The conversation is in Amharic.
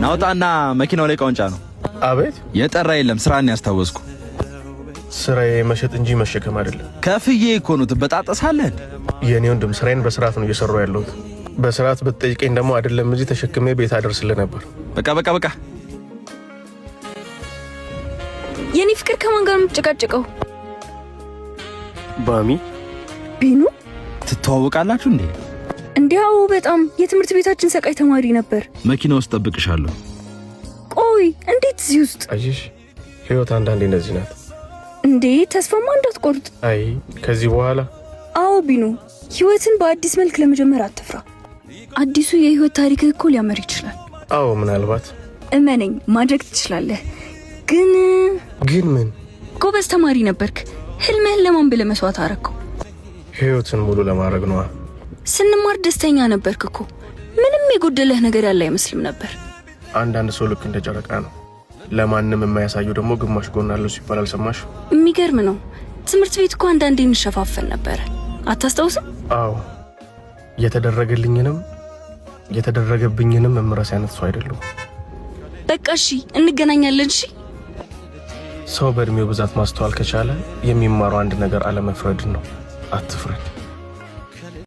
ናውጣና መኪናው ላይ ቋንጫ ነው። አቤት። የጠራ የለም ስራን ያስታወስኩ። ስራዬ መሸጥ እንጂ መሸከም አይደለም። ከፍዬ እኮ ነው ትበጣጠሳለህ። የኔ ወንድም ስራዬን በስርዓት ነው እየሰራሁ ያለሁት። በስርዓት ብትጠይቀኝ ደግሞ አይደለም እዚህ ተሸክሜ ቤት አደርስልህ ነበር። በቃ የኔ ፍቅር ከማን ጋር የምትጨቃጨቀው? ባሚ ቢኑ ትተዋወቃላችሁ እንዴ? እንዲያው በጣም የትምህርት ቤታችን ሰቃይ ተማሪ ነበር። መኪና ውስጥ ጠብቅሻለሁ። ቆይ እንዴት እዚህ ውስጥ? አይሽ ህይወት አንዳንዴ እንደዚህ ናት እንዴ። ተስፋማ እንዳትቆርጥ። አይ ከዚህ በኋላ አዎ ቢኑ፣ ህይወትን በአዲስ መልክ ለመጀመር አትፍራ። አዲሱ የህይወት ታሪክ እኮ ሊያመር ይችላል። አዎ ምናልባት። እመነኝ ማድረግ ትችላለህ። ግን ምን? ጎበዝ ተማሪ ነበርክ። ህልምህን ለማን ብለህ መስዋዕት አረከው? ህይወትን ሙሉ ለማድረግ ነው። ስንማር ደስተኛ ነበርክ እኮ። ምንም የጎደለህ ነገር ያለ አይመስልም ነበር። አንዳንድ ሰው ልክ እንደ ጨረቃ ነው፣ ለማንም የማያሳየው ደግሞ ግማሽ ጎን አለው ሲባል አልሰማሽ? የሚገርም ነው። ትምህርት ቤት እኮ አንዳንዴ እንሸፋፈን ነበር። አታስታውስም? አዎ። የተደረገብኝንም እምረስ አይነት ሰው አይደለሁም። በቃ እሺ፣ እንገናኛለን። እሺ። ሰው በእድሜው ብዛት ማስተዋል ከቻለ የሚማረው አንድ ነገር አለመፍረድን ነው። አትፍረድ።